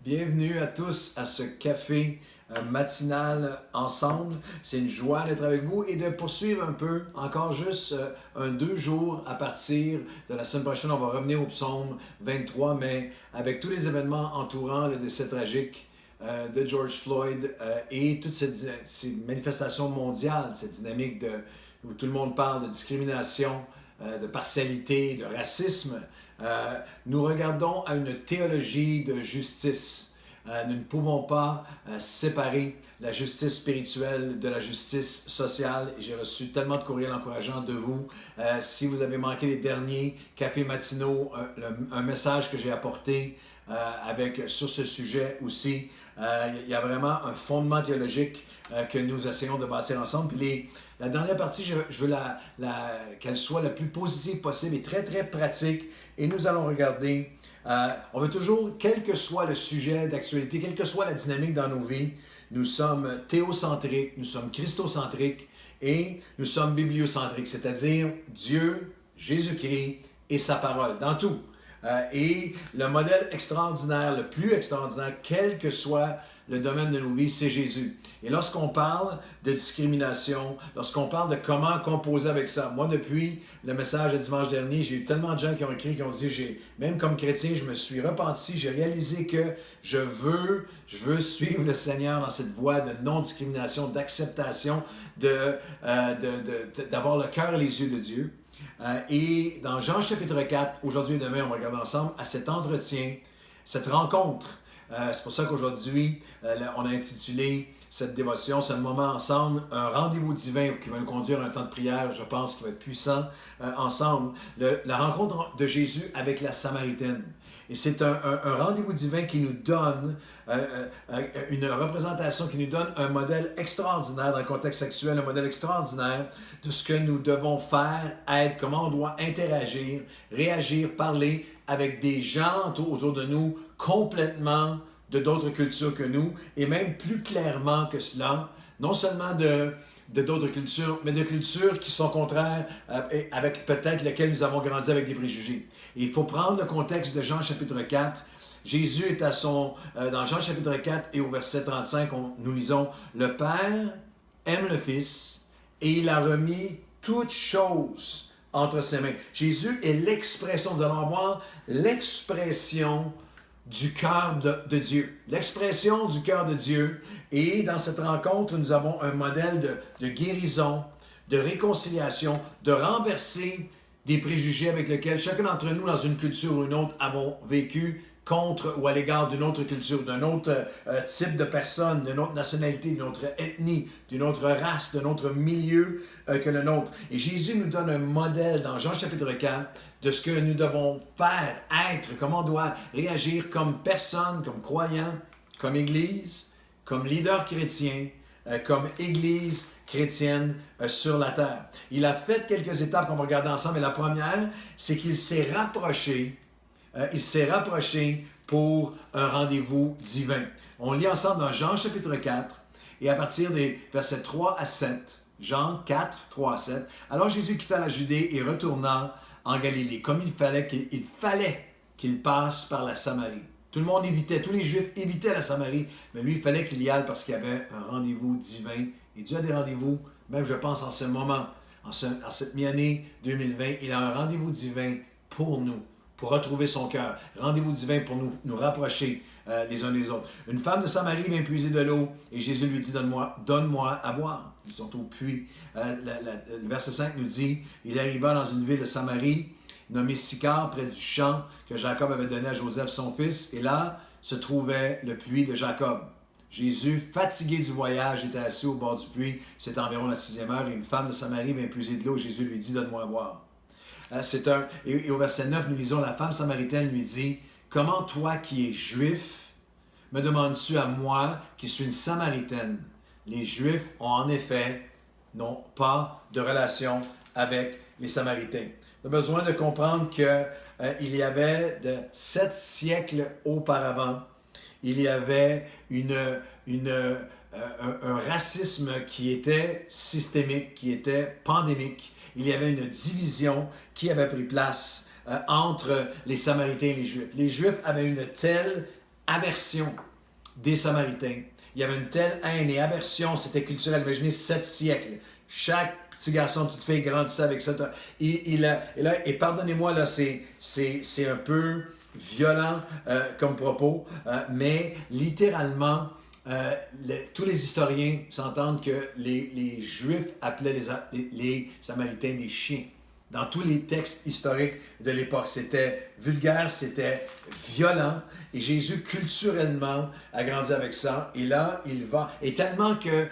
Bienvenue à tous à ce café matinal ensemble. C'est une joie d'être avec vous et de poursuivre un peu, encore juste 2 jours à partir de la semaine prochaine. On va revenir au psaume 23, mais avec tous les événements entourant le décès tragique de George Floyd et toutes ces manifestations mondiales, cette dynamique où tout le monde parle de discrimination, de partialité, de racisme. Nous regardons à une théologie de justice. Nous ne pouvons pas séparer la justice spirituelle de la justice sociale. J'ai reçu tellement de courriels encourageants de vous. Si vous avez manqué les derniers cafés matinaux, un message que j'ai apporté sur ce sujet aussi, il y a vraiment un fondement théologique que nous essayons de bâtir ensemble. Puis la dernière partie, je veux qu'elle soit la plus positive possible et très, très pratique. Et nous allons regarder, on veut toujours, quel que soit le sujet d'actualité, quelle que soit la dynamique dans nos vies, nous sommes théocentriques, nous sommes christocentriques et nous sommes bibliocentriques, c'est-à-dire Dieu, Jésus-Christ et sa parole, dans tout. Et le modèle extraordinaire, le plus extraordinaire, quel que soit le domaine de nos vies, c'est Jésus. Et lorsqu'on parle de discrimination, lorsqu'on parle de comment composer avec ça, moi depuis le message de dimanche dernier, j'ai eu tellement de gens qui ont écrit, qui ont dit, même comme chrétien, je me suis repenti, j'ai réalisé que je veux suivre le Seigneur dans cette voie de non-discrimination, d'acceptation, d'avoir le cœur et les yeux de Dieu. Et dans Jean chapitre 4, aujourd'hui et demain, on regarde ensemble à cet entretien, cette rencontre. C'est pour ça qu'aujourd'hui, on a intitulé cette dévotion, ce moment ensemble, un rendez-vous divin qui va nous conduire à un temps de prière, je pense, qui va être puissant ensemble. La rencontre de Jésus avec la Samaritaine. Et c'est un rendez-vous divin qui nous donne une représentation, qui nous donne un modèle extraordinaire dans le contexte actuel, un modèle extraordinaire de ce que nous devons faire, être, comment on doit interagir, réagir, parler avec des gens autour de nous complètement de d'autres cultures que nous, et même plus clairement que cela, non seulement de d'autres cultures, mais de cultures qui sont contraires avec peut-être lesquelles nous avons grandi avec des préjugés. Et il faut prendre le contexte de Jean chapitre 4. Jésus est dans Jean chapitre 4 et au verset 35, nous lisons « Le Père aime le Fils et il a remis toutes choses entre ses mains. » Jésus est l'expression, nous allons voir l'expression du cœur de Dieu. L'expression du cœur de Dieu. Et dans cette rencontre, nous avons un modèle de guérison, de réconciliation, de renverser des préjugés avec lesquels chacun d'entre nous, dans une culture ou une autre, avons vécu contre ou à l'égard d'une autre culture, d'un autre type de personne, d'une autre nationalité, d'une autre ethnie, d'une autre race, d'un autre milieu que le nôtre. Et Jésus nous donne un modèle dans Jean chapitre 4 de ce que nous devons faire, être, comment on doit réagir comme personne, comme croyant, comme Église, comme leader chrétien, comme Église chrétienne sur la terre. Il a fait quelques étapes qu'on va regarder ensemble, et la première, c'est qu'il s'est rapproché pour un rendez-vous divin. On lit ensemble dans Jean chapitre 4, et à partir des versets 3 à 7, Jean 4, 3 à 7, « Alors Jésus quitta la Judée et retourna en Galilée, comme il fallait qu'il passe par la Samarie. » Tout le monde évitait, tous les Juifs évitaient la Samarie, mais lui, il fallait qu'il y aille parce qu'il y avait un rendez-vous divin. Et Dieu a des rendez-vous, même je pense en ce moment, en cette mi-année 2020, il a un rendez-vous divin pour nous, pour retrouver son cœur. Rendez-vous divin pour nous rapprocher les uns des autres. Une femme de Samarie vient puiser de l'eau et Jésus lui dit, donne-moi à boire. Ils sont au puits. Le verset 5 nous dit, il arriva dans une ville de Samarie, nommée Sychar, près du champ que Jacob avait donné à Joseph, son fils, et là se trouvait le puits de Jacob. Jésus, fatigué du voyage, était assis au bord du puits. C'est environ la 6e heure, et une femme de Samarie vient puiser de l'eau. Jésus lui dit, donne-moi à boire. Et au verset 9, nous lisons, la femme samaritaine lui dit, comment toi qui es juif, me demandes-tu à moi qui suis une samaritaine? Les Juifs n'ont pas de relation avec les Samaritains. On a besoin de comprendre qu'il y avait 7 siècles auparavant, il y avait un racisme qui était systémique, qui était pandémique. Il y avait une division qui avait pris place entre les Samaritains et les Juifs. Les Juifs avaient une telle aversion des Samaritains. Il y avait une telle haine et aversion, c'était culturel. Imaginez 7 siècles. Chaque petit garçon, petite fille grandissait avec ça. Et pardonnez-moi, là, c'est un peu violent comme propos, mais littéralement, tous les historiens s'entendent que les Juifs appelaient les Samaritains des chiens. Dans tous les textes historiques de l'époque, c'était vulgaire, c'était violent. Et Jésus, culturellement, a grandi avec ça. Et là, il va... Et tellement que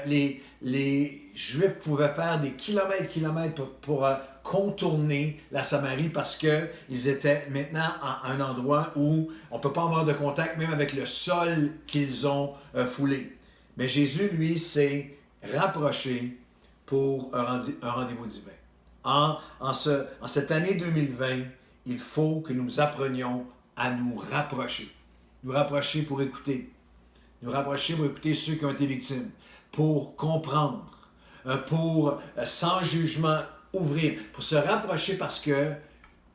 les Juifs pouvaient faire des kilomètres pour contourner la Samarie parce qu'ils étaient maintenant à un endroit où on ne peut pas avoir de contact même avec le sol qu'ils ont foulé. Mais Jésus, lui, s'est rapproché pour un rendez-vous divin. En cette année 2020, il faut que nous apprenions à nous rapprocher. Nous rapprocher pour écouter. Nous rapprocher pour écouter ceux qui ont été victimes. Pour comprendre. Pour, sans jugement, ouvrir. Pour se rapprocher parce que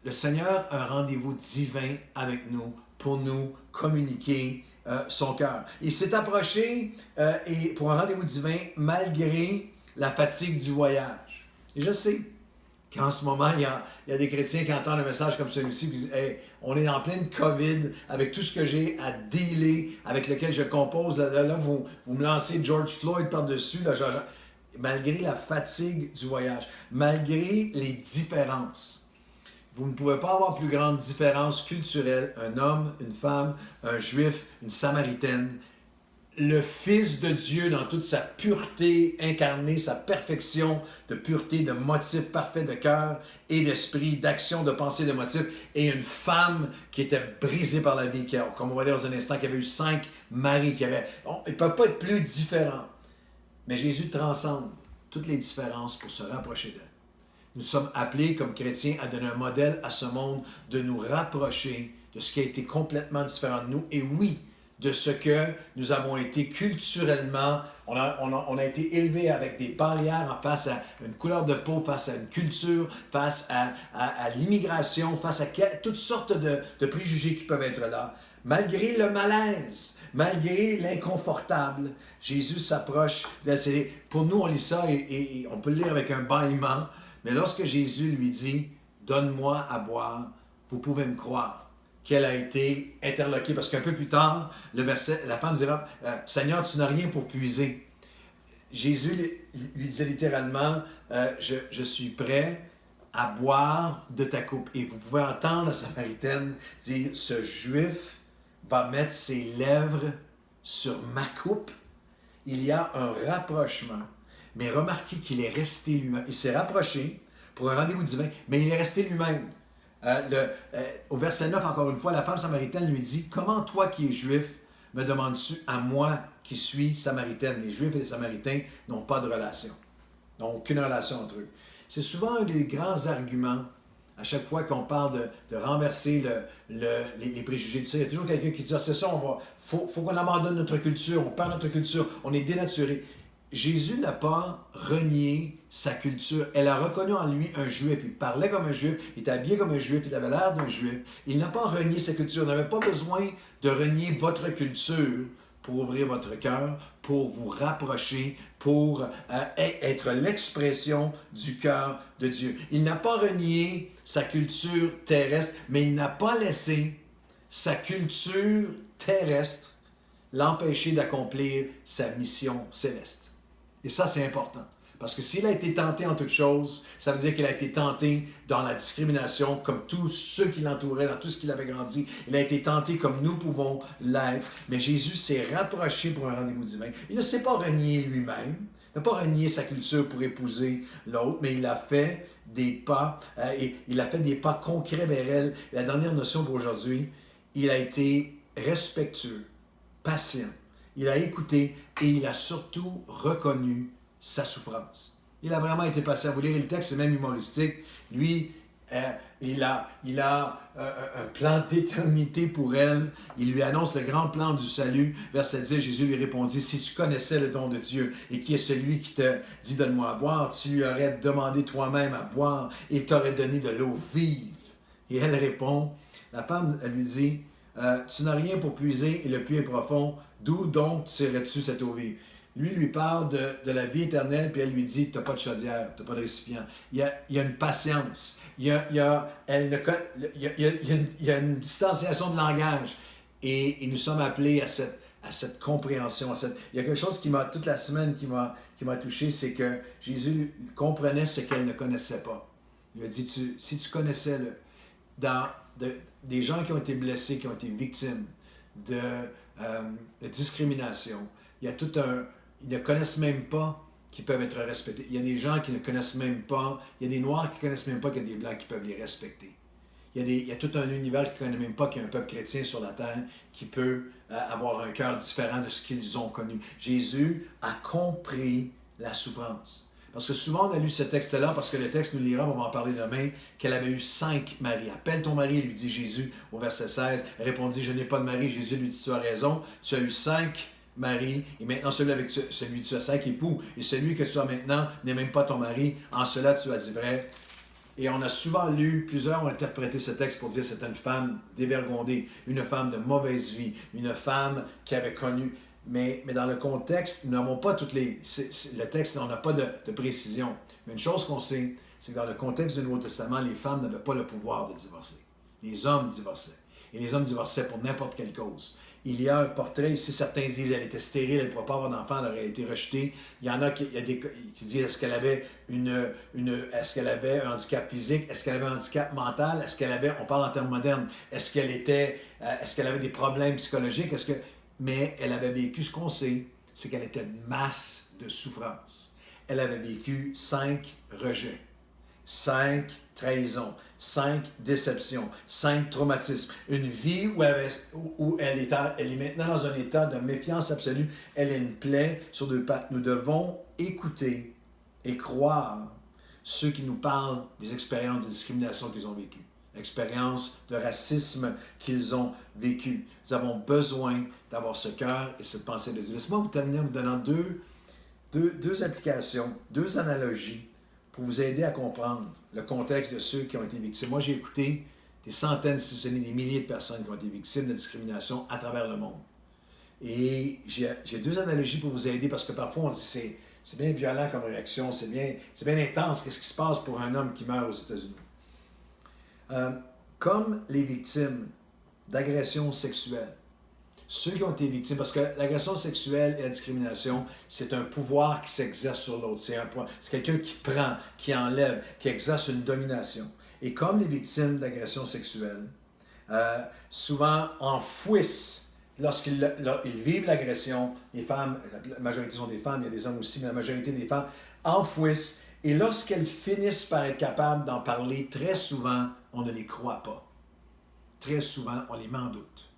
le Seigneur a un rendez-vous divin avec nous pour nous communiquer son cœur. Il s'est approché et pour un rendez-vous divin malgré la fatigue du voyage. Et je sais qu'en ce moment, il y a des chrétiens qui entendent un message comme celui-ci et disent hey, on est en pleine COVID avec tout ce que j'ai à dealer, avec lequel je compose. Là vous me lancez George Floyd par-dessus. Malgré la fatigue du voyage, malgré les différences. Vous ne pouvez pas avoir plus grande différence culturelle. Un homme, une femme, un juif, une samaritaine. Le Fils de Dieu dans toute sa pureté incarnée, sa perfection de pureté, de motif parfait de cœur et d'esprit, d'action, de pensée, de motif, et une femme qui était brisée par la vie, comme on va dire dans un instant, qui avait eu 5 maris, ils ne peuvent pas être plus différents. Mais Jésus transcende toutes les différences pour se rapprocher d'elle. Nous sommes appelés comme chrétiens à donner un modèle à ce monde, de nous rapprocher de ce qui a été complètement différent de nous. Et oui, de ce que nous avons été culturellement, on a été élevés avec des barrières face à une couleur de peau, face à une culture, face à l'immigration, face à toutes sortes de préjugés qui peuvent être là. Malgré le malaise, malgré l'inconfortable, Jésus s'approche. Pour nous, on lit ça et on peut le lire avec un bâillement, mais lorsque Jésus lui dit « Donne-moi à boire », vous pouvez me croire qu'elle a été interloquée, parce qu'un peu plus tard, la femme dira « Seigneur, tu n'as rien pour puiser ». Jésus lui disait littéralement je suis prêt à boire de ta coupe. Et vous pouvez entendre la Samaritaine dire « Ce Juif va mettre ses lèvres sur ma coupe ». Il y a un rapprochement. Mais remarquez qu'il est resté lui-même. Il s'est rapproché pour un rendez-vous divin, mais il est resté lui-même. Au verset 9, encore une fois, la femme samaritaine lui dit « Comment toi qui es juif, me demandes-tu à moi qui suis samaritaine? » Les Juifs et les Samaritains n'ont pas de relation. N'ont aucune relation entre eux. C'est souvent un des grands arguments à chaque fois qu'on parle de renverser les préjugés de ça. Il y a toujours quelqu'un qui dit « c'est ça, faut qu'on abandonne notre culture, on perd notre culture, on est dénaturé. » Jésus n'a pas renié sa culture. Elle a reconnu en lui un juif. Il parlait comme un juif, il était habillé comme un juif, il avait l'air d'un juif. Il n'a pas renié sa culture. Il n'avait pas besoin de renier votre culture pour ouvrir votre cœur, pour vous rapprocher, pour être l'expression du cœur de Dieu. Il n'a pas renié sa culture terrestre, mais il n'a pas laissé sa culture terrestre l'empêcher d'accomplir sa mission céleste. Et ça, c'est important. Parce que s'il a été tenté en toutes choses, ça veut dire qu'il a été tenté dans la discrimination, comme tous ceux qui l'entouraient, dans tout ce qu'il avait grandi. Il a été tenté comme nous pouvons l'être. Mais Jésus s'est rapproché pour un rendez-vous divin. Il ne s'est pas renié lui-même. Il n'a pas renié sa culture pour épouser l'autre, mais il a fait des pas, et il a fait des pas concrets vers elle. La dernière notion pour aujourd'hui, il a été respectueux, patient. Il a écouté et il a surtout reconnu sa souffrance. Il a vraiment été patient. Vous lirez le texte, c'est même humoristique. Lui, il a un plan d'éternité pour elle. Il lui annonce le grand plan du salut. Verset 10, Jésus lui répondit, « Si tu connaissais le don de Dieu et qui est celui qui te dit « Donne-moi à boire », tu lui aurais demandé toi-même à boire et t'aurais donné de l'eau vive. » Et elle répond, la femme, elle lui dit, Tu n'as rien pour puiser et le puits est profond. D'où donc tirerais-tu cette eau vive? Lui parle de la vie éternelle, puis elle lui dit, tu n'as pas de chaudière, tu n'as pas de récipient. Il y a une patience. Il y a une distanciation de langage. Et nous sommes appelés à cette compréhension. Il y a quelque chose qui m'a, toute la semaine, qui m'a touché, c'est que Jésus comprenait ce qu'elle ne connaissait pas. Il a dit, si tu connaissais des gens qui ont été blessés, qui ont été victimes de discrimination, il y a ils ne connaissent même pas qu'ils peuvent être respectés. Il y a des gens qui ne connaissent même pas, il y a des Noirs qui ne connaissent même pas qu'il y a des Blancs qui peuvent les respecter. Il y a tout un univers qui ne connaît même pas qu'il y a un peuple chrétien sur la terre qui peut avoir un cœur différent de ce qu'ils ont connu. Jésus a compris la souffrance. Parce que souvent, on a lu ce texte-là, parce que le texte nous lira, on va en parler demain, qu'elle avait eu 5 maris. Appelle ton mari, lui dit Jésus au verset 16. Elle répondit, je n'ai pas de mari. Jésus lui dit, tu as raison, tu as eu 5 maris, et maintenant celui tu as 5 époux, et celui que tu as maintenant n'est même pas ton mari. En cela, tu as dit vrai. Et on a souvent lu, plusieurs ont interprété ce texte pour dire que c'était une femme dévergondée, une femme de mauvaise vie, une femme qui avait connu. Mais dans le contexte, nous n'avons pas toutes les... le texte, on n'a pas de précision. Mais une chose qu'on sait, c'est que dans le contexte du Nouveau Testament, les femmes n'avaient pas le pouvoir de divorcer. Les hommes divorçaient. Et les hommes divorçaient pour n'importe quelle cause. Il y a un portrait ici, certains disent qu'elle était stérile, elle ne pouvait pas avoir d'enfant, elle aurait été rejetée. Il y en a qui disent est-ce qu'elle avait est-ce qu'elle avait un handicap physique, est-ce qu'elle avait un handicap mental, est-ce qu'elle avait, on parle en termes modernes, est-ce qu'elle avait des problèmes psychologiques, mais elle avait vécu, ce qu'on sait, c'est qu'elle était une masse de souffrance. Elle avait vécu 5 rejets, 5 trahisons, 5 déceptions, 5 traumatismes. Une vie où elle est maintenant dans un état de méfiance absolue. Elle est une plaie sur 2 pattes. Nous devons écouter et croire ceux qui nous parlent des expériences de discrimination qu'ils ont vécues, expériences de racisme qu'ils ont vécues. Nous avons besoin d'avoir ce cœur et cette pensée de Dieu. Laissez-moi vous terminer en vous donnant deux applications, 2 analogies pour vous aider à comprendre le contexte de ceux qui ont été victimes. Moi, j'ai écouté des centaines, si ce n'est des milliers de personnes qui ont été victimes de discrimination à travers le monde. Et j'ai 2 analogies pour vous aider parce que parfois on dit c'est bien violent comme réaction, c'est bien intense. Qu'est-ce qui se passe pour un homme qui meurt aux États-Unis? Comme les victimes d'agressions sexuelles, ceux qui ont été victimes, parce que l'agression sexuelle et la discrimination, c'est un pouvoir qui s'exerce sur l'autre. C'est quelqu'un qui prend, qui enlève, qui exerce une domination. Et comme les victimes d'agression sexuelle, souvent enfouissent, lorsqu'ils vivent l'agression, les femmes, la majorité sont des femmes, il y a des hommes aussi, mais la majorité des femmes enfouissent. Et lorsqu'elles finissent par être capables d'en parler, très souvent, on ne les croit pas. Très souvent, on les met en doute.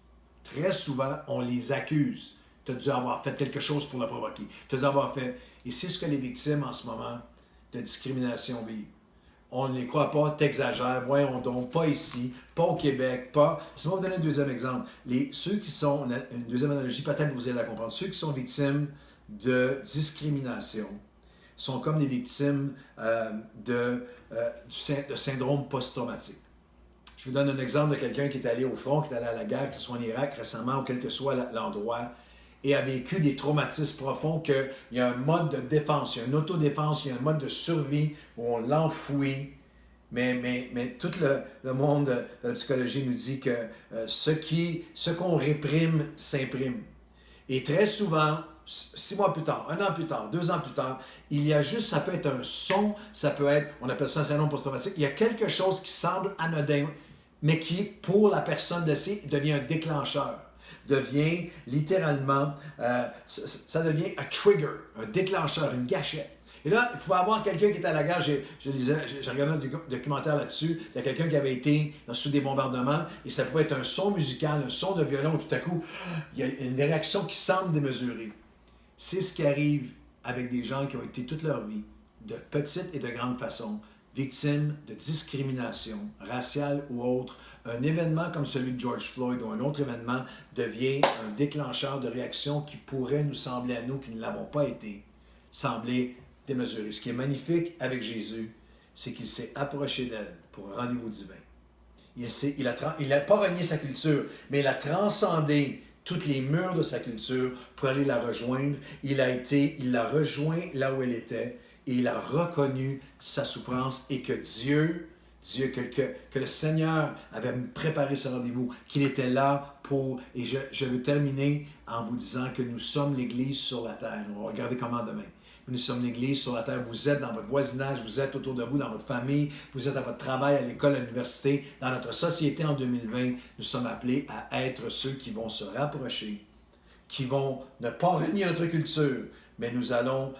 Très souvent, on les accuse. Tu as dû avoir fait quelque chose pour la provoquer. Tu as dû avoir fait... Et c'est ce que les victimes en ce moment de discrimination vivent. On ne les croit pas, t'exagères, voyons donc, pas ici, pas au Québec, pas... Laissez-moi vous donner un deuxième exemple. Ceux qui sont, une deuxième analogie, peut-être que vous allez la comprendre. Ceux qui sont victimes de discrimination sont comme des victimes de syndrome post-traumatique. Je vous donne un exemple de quelqu'un qui est allé au front, qui est allé à la guerre, que ce soit en Irak récemment ou quel que soit l'endroit, et a vécu des traumatismes profonds, qu'il y a un mode de défense, il y a une autodéfense, il y a un mode de survie où on l'enfouit. Mais tout le monde de la psychologie nous dit que ce qu'on réprime s'imprime. Et très souvent, 6 mois plus tard, 1 an plus tard, 2 ans plus tard, ça peut être un son, ça peut être, on appelle ça un syndrome post-traumatique, il y a quelque chose qui semble anodin, mais qui, pour la personne blessée, devient un déclencheur, devient littéralement, ça devient un trigger, un déclencheur, une gâchette. Et là, il faut avoir quelqu'un qui est à la guerre. J'ai regardé un documentaire là-dessus. Il y a quelqu'un qui avait été sous des bombardements et ça pouvait être un son musical, un son de violon où tout à coup, il y a une réaction qui semble démesurée. C'est ce qui arrive avec des gens qui ont été toute leur vie, de petite et de grande façon, victimes de discrimination raciale ou autre. Un événement comme celui de George Floyd ou un autre événement devient un déclencheur de réaction qui pourrait nous sembler à nous, qui ne l'avons pas été, sembler démesuré. Ce qui est magnifique avec Jésus, c'est qu'il s'est approché d'elle pour un rendez-vous divin. il a pas renié sa culture, mais il a transcendé toutes les murs de sa culture pour aller la rejoindre. Il l'a rejoint là où elle était et il a reconnu sa souffrance et que que le Seigneur avait préparé ce rendez-vous, qu'il était là pour... Et je veux terminer en vous disant que nous sommes l'Église sur la terre. On va regarder comment demain. Nous sommes l'Église sur la terre. Vous êtes dans votre voisinage, vous êtes autour de vous, dans votre famille, vous êtes à votre travail, à l'école, à l'université. Dans notre société en 2020, nous sommes appelés à être ceux qui vont se rapprocher, qui vont ne pas renier notre culture, mais nous allons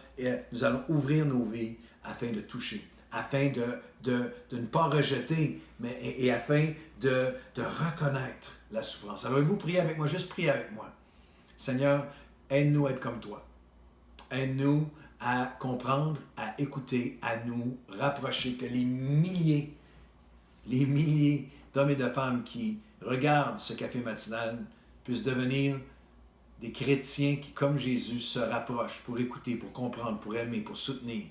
ouvrir nos vies afin de toucher, afin de ne pas rejeter, et afin de reconnaître la souffrance. Alors, vous priez avec moi, juste priez avec moi. Seigneur, aide-nous à être comme toi. Aide-nous à comprendre, à écouter, à nous rapprocher, que les milliers d'hommes et de femmes qui regardent ce café matinal puissent devenir des chrétiens qui, comme Jésus, se rapprochent pour écouter, pour comprendre, pour aimer, pour soutenir,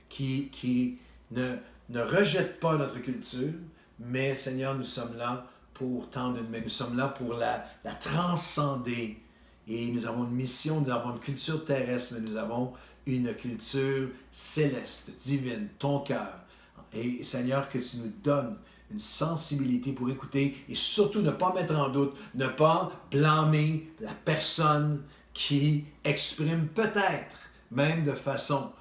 qui ne rejettent pas notre culture, mais Seigneur, nous sommes là pour tendre une main, nous sommes là pour la transcender. Et nous avons une mission, nous avons une culture terrestre, mais nous avons une culture céleste, divine, ton cœur. Et Seigneur, que tu nous donnes une sensibilité pour écouter et surtout ne pas mettre en doute, ne pas blâmer la personne qui exprime peut-être, même de façon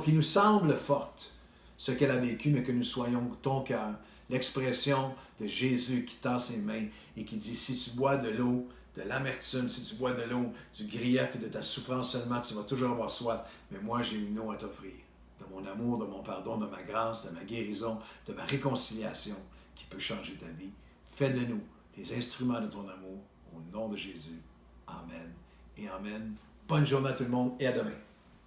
qui nous semble forte, ce qu'elle a vécu, mais que nous soyons ton cœur. L'expression de Jésus qui tend ses mains et qui dit, si tu bois de l'eau, de l'amertume, si tu bois de l'eau du grief et de ta souffrance seulement, tu vas toujours avoir soif. Mais moi, j'ai une eau à t'offrir. De mon amour, de mon pardon, de ma grâce, de ma guérison, de ma réconciliation qui peut changer ta vie. Fais de nous des instruments de ton amour. Au nom de Jésus. Amen et amen. Bonne journée à tout le monde et à demain.